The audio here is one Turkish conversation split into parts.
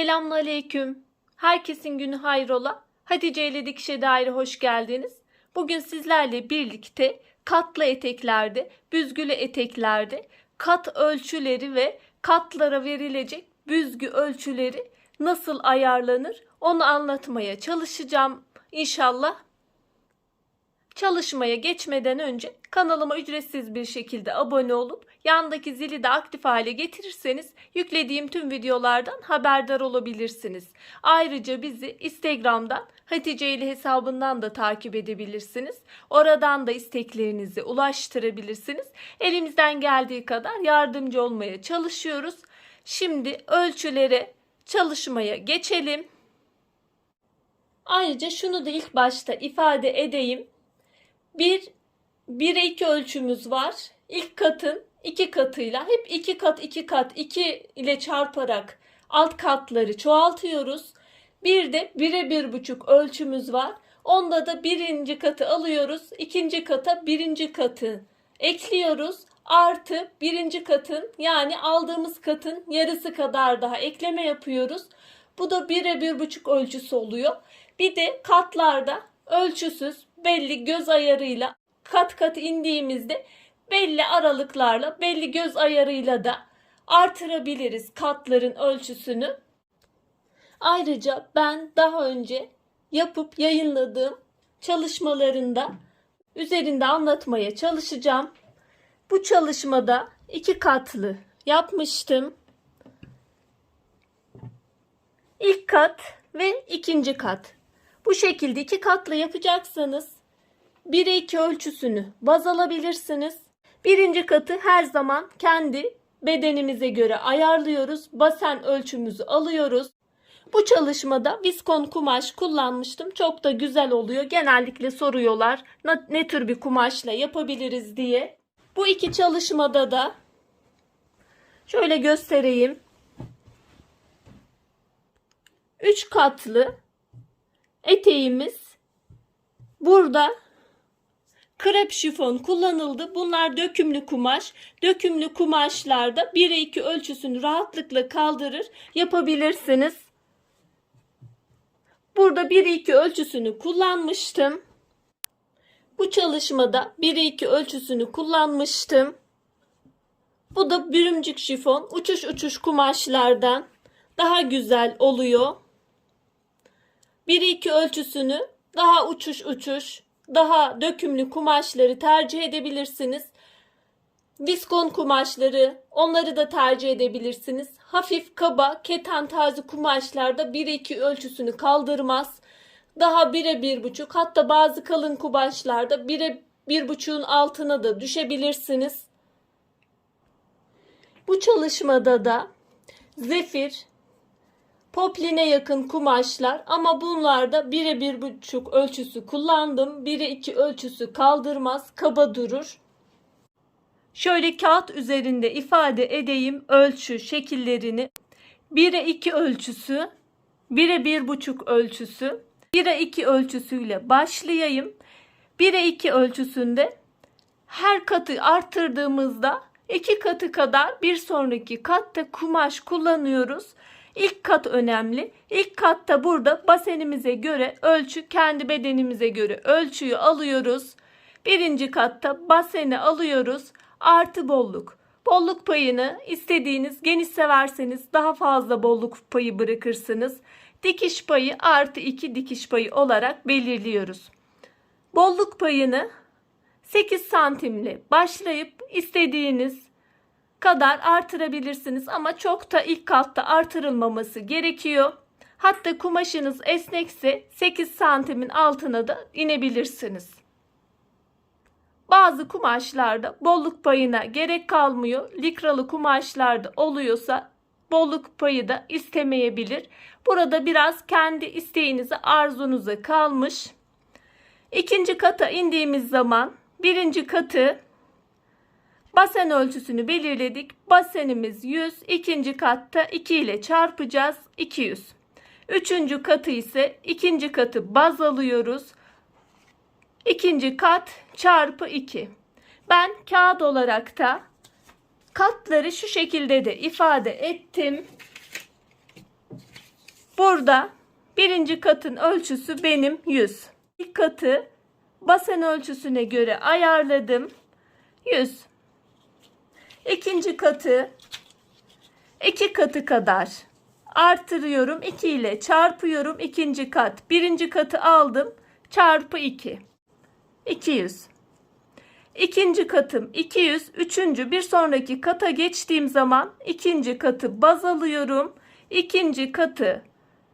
Selamünaleyküm. Herkesin günü hayrola. Hatice ile Dikişe Daire hoş geldiniz. Bugün sizlerle birlikte katlı eteklerde, büzgülü eteklerde kat ölçüleri ve katlara verilecek büzgü ölçüleri nasıl ayarlanır onu anlatmaya çalışacağım inşallah. Çalışmaya geçmeden önce kanalıma ücretsiz bir şekilde abone olup yandaki zili de aktif hale getirirseniz yüklediğim tüm videolardan haberdar olabilirsiniz. Ayrıca bizi Instagram'dan Hatice ile hesabından da takip edebilirsiniz. Oradan da isteklerinizi ulaştırabilirsiniz. Elimizden geldiği kadar yardımcı olmaya çalışıyoruz. Şimdi ölçülere çalışmaya geçelim. Ayrıca şunu da ilk başta ifade edeyim. 1'e 2 ölçümüz var. İlk katın 2 katıyla hep 2 kat 2 kat 2 ile çarparak alt katları çoğaltıyoruz. Bir de 1'e 1,5 ölçümüz var. Onda da birinci katı alıyoruz. İkinci kata birinci katı ekliyoruz. Artı birinci katın yani aldığımız katın yarısı kadar daha ekleme yapıyoruz. Bu da 1'e 1,5 ölçüsü oluyor. Bir de katlarda ölçüsüz belli göz ayarıyla kat kat indiğimizde belli aralıklarla belli göz ayarıyla da artırabiliriz katların ölçüsünü. Ayrıca ben daha önce yapıp yayınladığım çalışmalarında üzerinde anlatmaya çalışacağım. Bu çalışmada 2 katlı yapmıştım. İlk kat ve ikinci kat. Bu şekilde 2 katlı yapacaksanız 1'e 2 ölçüsünü baz alabilirsiniz. Birinci katı her zaman kendi bedenimize göre ayarlıyoruz. Basen ölçümüzü alıyoruz. Bu çalışmada viskon kumaş kullanmıştım. Çok da güzel oluyor. Genellikle soruyorlar ne tür bir kumaşla yapabiliriz diye. Bu iki çalışmada da şöyle göstereyim. 3 katlı eteğimiz burada krep şifon kullanıldı. Bunlar dökümlü kumaş. Dökümlü kumaşlarda 1'e 2 ölçüsünü rahatlıkla kaldırır yapabilirsiniz. Burada 1'e 2 ölçüsünü kullanmıştım. Bu çalışmada 1'e 2 ölçüsünü kullanmıştım. Bu da bürümcük şifon uçuş uçuş kumaşlardan daha güzel oluyor. 1'e 2 ölçüsünü daha uçuş uçuş, daha dökümlü kumaşları tercih edebilirsiniz. Viskon kumaşları, onları da tercih edebilirsiniz. Hafif kaba, keten tarzı kumaşlarda 1'e 2 ölçüsünü kaldırmaz. Daha 1'e 1,5, hatta bazı kalın kumaşlarda 1'e 1,5'un altına da düşebilirsiniz. Bu çalışmada da zefir, popline yakın kumaşlar ama bunlarda 1'e 1,5 ölçüsü kullandım. 1'e 2 ölçüsü kaldırmaz, kaba durur. Şöyle kağıt üzerinde ifade edeyim ölçü şekillerini. 1'e 2 ölçüsü, 1'e 1,5 ölçüsü, 1'e 2 ölçüsüyle başlayayım. 1'e 2 ölçüsünde her katı arttırdığımızda 2 katı kadar bir sonraki katta kumaş kullanıyoruz. İlk kat önemli. İlk katta burada basenimize göre ölçü, kendi bedenimize göre ölçüyü alıyoruz. Birinci katta baseni alıyoruz. Artı bolluk. Bolluk payını istediğiniz geniş severseniz daha fazla bolluk payı bırakırsınız. Dikiş payı artı 2 dikiş payı olarak belirliyoruz. Bolluk payını 8 santimle başlayıp istediğiniz kadar artırabilirsiniz ama çok da ilk katta artırılmaması gerekiyor. Hatta kumaşınız esnekse 8 santimin altına da inebilirsiniz. Bazı kumaşlarda bolluk payına gerek kalmıyor. Likralı kumaşlarda oluyorsa bolluk payı da istemeyebilir. Burada biraz kendi isteğinize, arzunuza kalmış. İkinci kata indiğimiz zaman birinci katı basen ölçüsünü belirledik. Basenimiz 100. İkinci katta 2 ile çarpacağız. 200. Üçüncü katı ise ikinci katı baz alıyoruz. İkinci kat çarpı 2. Ben kağıt olarak da katları şu şekilde de ifade ettim. Burada birinci katın ölçüsü benim 100. İlk katı basen ölçüsüne göre ayarladım. 100. İkinci katı 2 katı kadar artırıyorum. 2 ile çarpıyorum. İkinci kat. Birinci katı aldım. Çarpı 2. 200. İkinci katım 200. Üçüncü bir sonraki kata geçtiğim zaman ikinci katı baz alıyorum. İkinci katı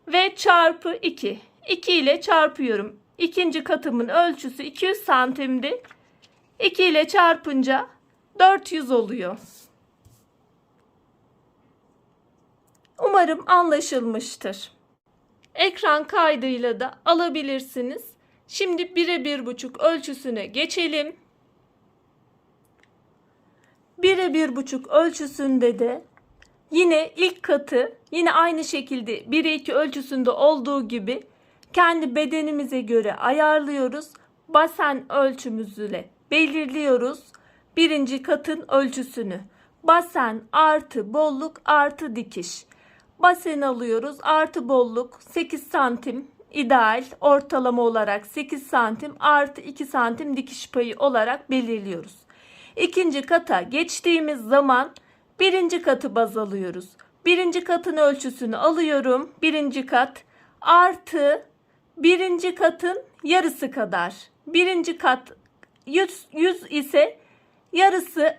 ve çarpı 2. 2 ile çarpıyorum. İkinci katımın ölçüsü 200 santimdi. 2 ile çarpınca 400 oluyor. Umarım anlaşılmıştır. Ekran kaydıyla da alabilirsiniz. Şimdi 1'e 1,5 ölçüsüne geçelim. 1'e 1,5 ölçüsünde de yine ilk katı yine aynı şekilde 1'e 2 ölçüsünde olduğu gibi kendi bedenimize göre ayarlıyoruz. Basen ölçümüzle belirliyoruz birinci katın ölçüsünü. Basen artı bolluk artı dikiş. Basen alıyoruz. Artı bolluk 8 santim ideal, ortalama olarak 8 santim artı 2 santim dikiş payı olarak belirliyoruz. İkinci kata geçtiğimiz zaman birinci katı baz alıyoruz. Birinci katın ölçüsünü alıyorum. Birinci kat artı birinci katın yarısı kadar. Birinci kat 100 ise yarısı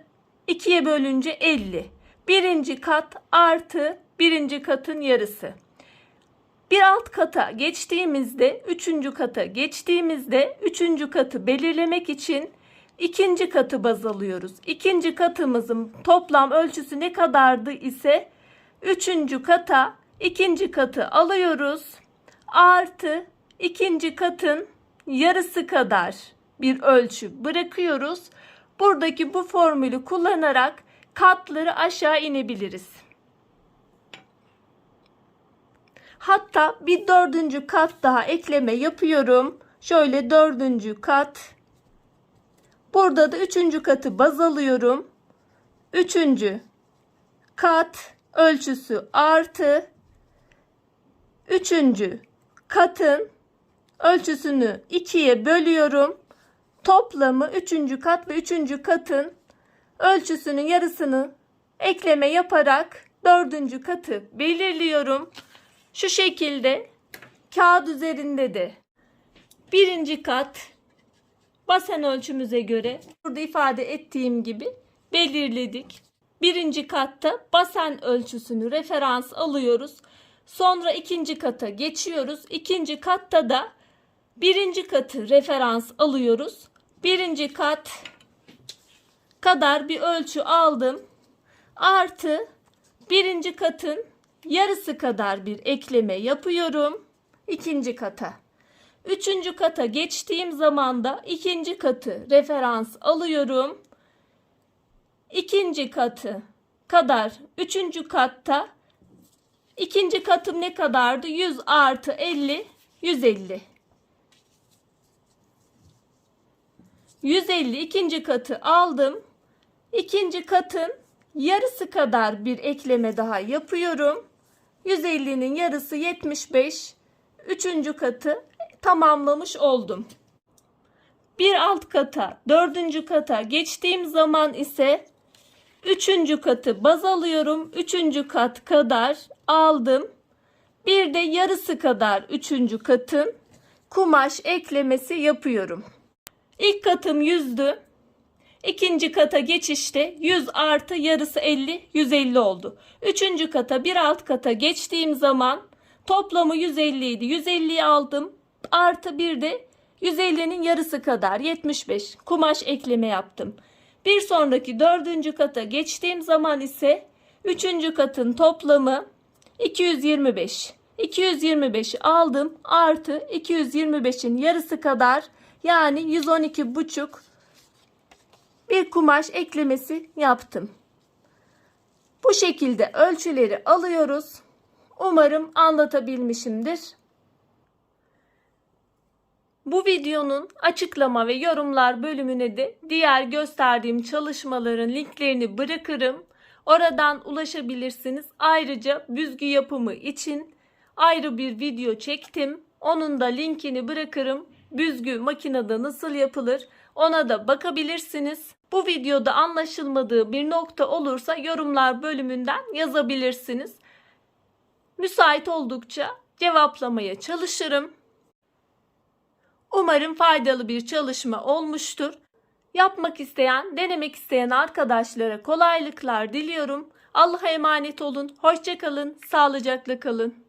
2'ye bölünce 50. Birinci kat artı birinci katın yarısı. Bir alt kata geçtiğimizde, üçüncü kata geçtiğimizde üçüncü katı belirlemek için ikinci katı baz alıyoruz. İkinci katımızın toplam ölçüsü ne kadardı ise üçüncü kata ikinci katı alıyoruz. Artı ikinci katın yarısı kadar bir ölçü bırakıyoruz. Buradaki bu formülü kullanarak katları aşağı inebiliriz. Hatta bir dördüncü kat daha ekleme yapıyorum. Şöyle dördüncü kat. Burada da üçüncü katı baz alıyorum. Üçüncü kat ölçüsü artı üçüncü katın ölçüsünü 2'ye bölüyorum. Toplamı üçüncü kat ve üçüncü katın ölçüsünün yarısını ekleme yaparak dördüncü katı belirliyorum. Şu şekilde kağıt üzerinde de birinci kat basen ölçümüze göre burada ifade ettiğim gibi belirledik. Birinci katta basen ölçüsünü referans alıyoruz. Sonra ikinci kata geçiyoruz. İkinci katta da birinci katı referans alıyoruz. Birinci kat kadar bir ölçü aldım. Artı birinci katın yarısı kadar bir ekleme yapıyorum ikinci kata. Üçüncü kata geçtiğim zaman da ikinci katı referans alıyorum. İkinci katı kadar üçüncü katta ikinci katım ne kadardı? 100 artı 50, 150. 150 ikinci katı aldım. İkinci katın yarısı kadar bir ekleme daha yapıyorum. 150'nin yarısı 75. Üçüncü katı tamamlamış oldum. Bir alt kata, dördüncü kata geçtiğim zaman ise üçüncü katı baz alıyorum. Üçüncü kat kadar aldım. Bir de yarısı kadar üçüncü katın kumaş eklemesi yapıyorum. İlk katım 100'dü. İkinci kata geçişte 100 artı yarısı 50, 150 oldu. Üçüncü kata bir alt kata geçtiğim zaman toplamı 150 idi. 150'yi aldım. Artı bir de 150'nin yarısı kadar 75 kumaş ekleme yaptım. Bir sonraki dördüncü kata geçtiğim zaman ise üçüncü katın toplamı 225. 225'i aldım. Artı 225'in yarısı kadar yani 112,5 bir kumaş eklemesi yaptım. Bu şekilde ölçüleri alıyoruz. Umarım anlatabilmişimdir. Bu videonun açıklama ve yorumlar bölümüne de diğer gösterdiğim çalışmaların linklerini bırakırım. Oradan ulaşabilirsiniz. Ayrıca büzgü yapımı için ayrı bir video çektim. Onun da linkini bırakırım. Büzgü makinede nasıl yapılır ona da bakabilirsiniz. Bu videoda anlaşılmadığı bir nokta olursa yorumlar bölümünden yazabilirsiniz. Müsait oldukça cevaplamaya çalışırım. Umarım faydalı bir çalışma olmuştur. Yapmak isteyen, denemek isteyen arkadaşlara kolaylıklar diliyorum. Allah'a emanet olun. Hoşça kalın, sağlıcakla kalın.